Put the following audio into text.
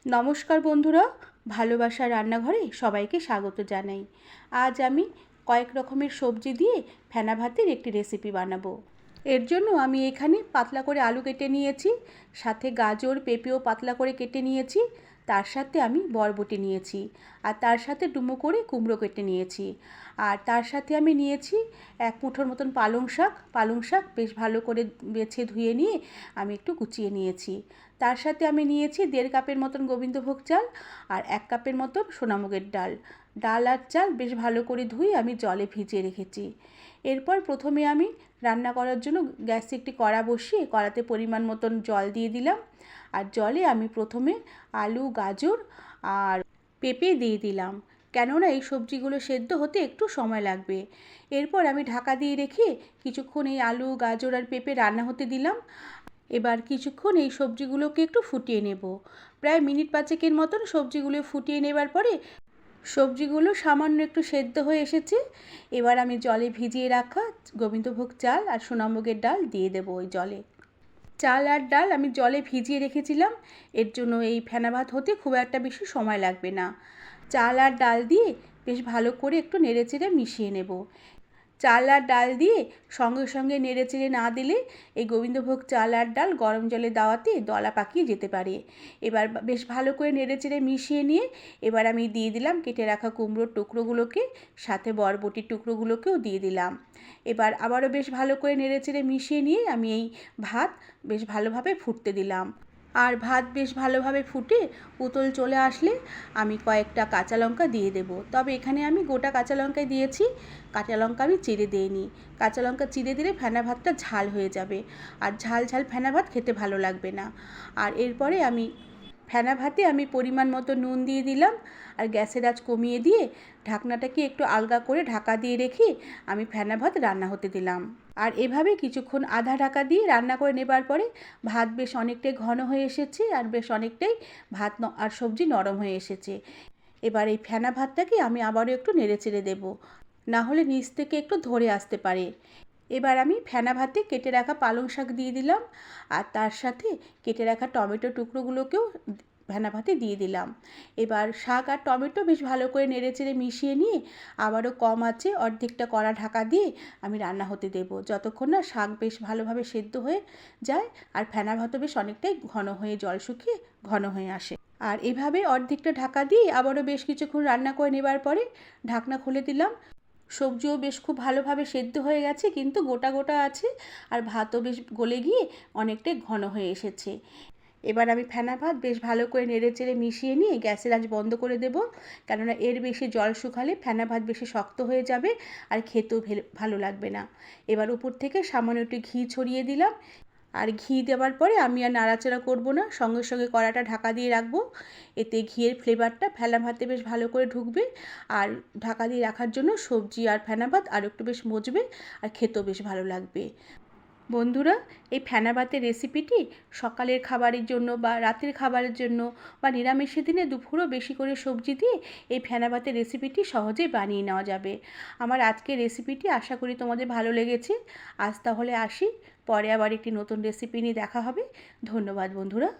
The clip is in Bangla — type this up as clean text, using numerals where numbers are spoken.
নমস্কার বন্ধুরা, ভালোবাসার রান্নাঘরে সবাইকে স্বাগত জানাই। আজ আমি কয়েক রকমের সবজি দিয়ে ফেনা ভাতের একটি রেসিপি বানাবো। এর জন্য আমি এখানে পাতলা করে আলু কেটে নিয়েছি, সাথে গাজর পেঁপেও পাতলা করে কেটে নিয়েছি, তার সাথে আমি বরবটি নিয়েছি, আর তার সাথে ডুমো করে কুমড়ো কেটে নিয়েছি, আর তার সাথে আমি নিয়েছি এক মুঠোর মতন পালং শাক বেশ ভালো করে বেছে ধুয়ে নিয়ে আমি একটু কুচিয়ে নিয়েছি। তার সাথে আমি নিয়েছি 1.5 কাপের মতন গোবিন্দভোগ চাল আর 1 কাপের মতন সোনামুগের ডাল আর চাল বেশ ভালো করে ধুয়ে আমি জলে ভিজিয়ে রেখেছি। এরপর প্রথমে আমি রান্না করার জন্য গ্যাসে একটি কড়া বসিয়ে কড়াতে পরিমাণ মতন জল দিয়ে দিলাম, আর জলে আমি প্রথমে আলু গাজর আর পেঁপে দিয়ে দিলাম, কেননা এই সবজিগুলো সেদ্ধ হতে একটু সময় লাগবে। এরপর আমি ঢাকা দিয়ে রেখে কিছুক্ষণ এই আলু গাজর আর পেঁপে রান্না হতে দিলাম। এবার কিছুক্ষণ এই সবজিগুলোকে একটু ফুটিয়ে নেব। প্রায় মিনিট 5 মতন সবজিগুলো ফুটিয়ে নেবার পরে সবজিগুলো সামান্য একটু সেদ্ধ হয়ে এসেছে। এবার আমি জলে ভিজিয়ে রাখা গোবিন্দভোগ চাল আর সোনামুগের ডাল দিয়ে দেবো ওই জলে। চাল আর ডাল আমি জলে ভিজিয়ে রেখেছিলাম, এর জন্য এই ফেনা ভাত হতে খুব একটা বেশি সময় লাগবে না। চাল আর ডাল দিয়ে বেশ ভালো করে একটু নেড়েচেড়ে মিশিয়ে নেব। চাল আর ডাল দিয়ে সঙ্গে সঙ্গে নেড়েচেড়ে না দিলে এই গোবিন্দভোগ চাল আর ডাল গরম জলে দেওয়াতে দলা পাকিয়ে যেতে পারে। এবার বেশ ভালো করে নেড়েচেড়ে মিশিয়ে নিয়ে এবার আমি দিয়ে দিলাম কেটে রাখা কুমড়োর টুকরোগুলোকে, সাথে বরবটির টুকরোগুলোকেও দিয়ে দিলাম। এবার আবারও বেশ ভালো করে নেড়েচেড়ে মিশিয়ে নিয়ে আমি এই ভাত বেশ ভালোভাবে ফুটতে দিলাম। আর ভাত বেশ ভালোভাবে ফুটে উতল চলে আসলে আমি কয়েকটা কাঁচা লঙ্কা দিয়ে দেব। তবে এখানে আমি গোটা কাঁচা লঙ্কাই দিয়েছি, কাঁচা লঙ্কা আমি চিড়ে দিইনি। কাঁচা লঙ্কা চিড়ে দিলে ফেনা ভাতটা ঝাল হয়ে যাবে, আর ঝাল ঝাল ফেনা ভাত খেতে ভালো লাগবে না। আর এরপরে আমি ফেনা ভাতে আমি পরিমাণ মতো নুন দিয়ে দিলাম, আর গ্যাসের আঁচ কমিয়ে দিয়ে ঢাকনাটাকে একটু আলগা করে ঢাকা দিয়ে রেখে আমি ফেনা ভাত রান্না হতে দিলাম। আর এভাবে কিছুক্ষণ আধা ঢাকা দিয়ে রান্না করে নেবার পরে ভাত বেশ অনেকটাই ঘন হয়ে এসেছে, আর বেশ অনেকটাই ভাত আর সবজি নরম হয়ে এসেছে। এবার এই ফেনা ভাতটাকে আমি আবারও একটু নেড়েচেড়ে দেবো, না হলে নিচ থেকে একটু ধরে আসতে পারে। এবার আমি ফেনা ভাতে কেটে রাখা পালং শাক দিয়ে দিলাম, আর তার সাথে কেটে রাখা টমেটো টুকরোগুলোকেও ফেনা ভাতে দিয়ে দিলাম। এবার শাক আর টমেটো বেশ ভালো করে নেড়েচেড়ে মিশিয়ে নিয়ে আবারও কম আঁচে অর্ধেকটা কড়া ঢাকা দিয়ে আমি রান্না হতে দেব, যতক্ষণ না শাক বেশ ভালোভাবে সেদ্ধ হয়ে যায় আর ফেনা ভাতও বেশ অনেকটাই ঘন হয়ে জল শুকিয়ে ঘন হয়ে আসে। আর এভাবে অর্ধেকটা ঢাকা দিয়ে আবারও বেশ কিছুক্ষণ রান্না করে নেবার পরে ঢাকনা খুলে দিলাম। সবজিও বেশ খুব ভালোভাবে সেদ্ধ হয়ে গেছে, কিন্তু গোটা গোটা আছে, আর ভাতও বেশ গলে গিয়ে অনেকটাই ঘন হয়ে এসেছে। এবার আমি ফেনা ভাত বেশ ভালো করে নেড়েচেড়ে মিশিয়ে নিয়ে গ্যাসের আঁচ বন্ধ করে দেব, কেননা এর বেশি জল শুকালে ফেনা ভাত বেশি শক্ত হয়ে যাবে আর খেতেও ভালো লাগবে না। এবার উপর থেকে সামান্য একটু ঘি ছড়িয়ে দিলাম, আর ঘি দেওয়ার পরে আমি আর নাড়াচাড়া করব না, সঙ্গে সঙ্গে কড়াটা ঢাকা দিয়ে রাখবো। এতে ঘিয়ের ফ্লেভারটা ফেনা ভাতে বেশ ভালো করে ঢুকবে, আর ঢাকা দিয়ে রাখার জন্য সবজি আর ফেনা ভাত আরও একটু বেশ মজবে আর খেতেও বেশ ভালো লাগবে। বন্ধুরা, এই ফেনা ভাতের রেসিপিটি সকালের খাবারের জন্য বা রাতের খাবারের জন্য বা নিরামিষের দিনে দুপুরও বেশি করে সবজি দিয়ে এই ফেনা ভাতের রেসিপিটি সহজেই বানিয়ে নেওয়া যাবে। আমার আজকের রেসিপিটি আশা করি তোমাদের ভালো লেগেছে। আজ তাহলে আসি, পরে আবার একটি নতুন রেসিপি নিয়ে দেখা হবে। ধন্যবাদ বন্ধুরা।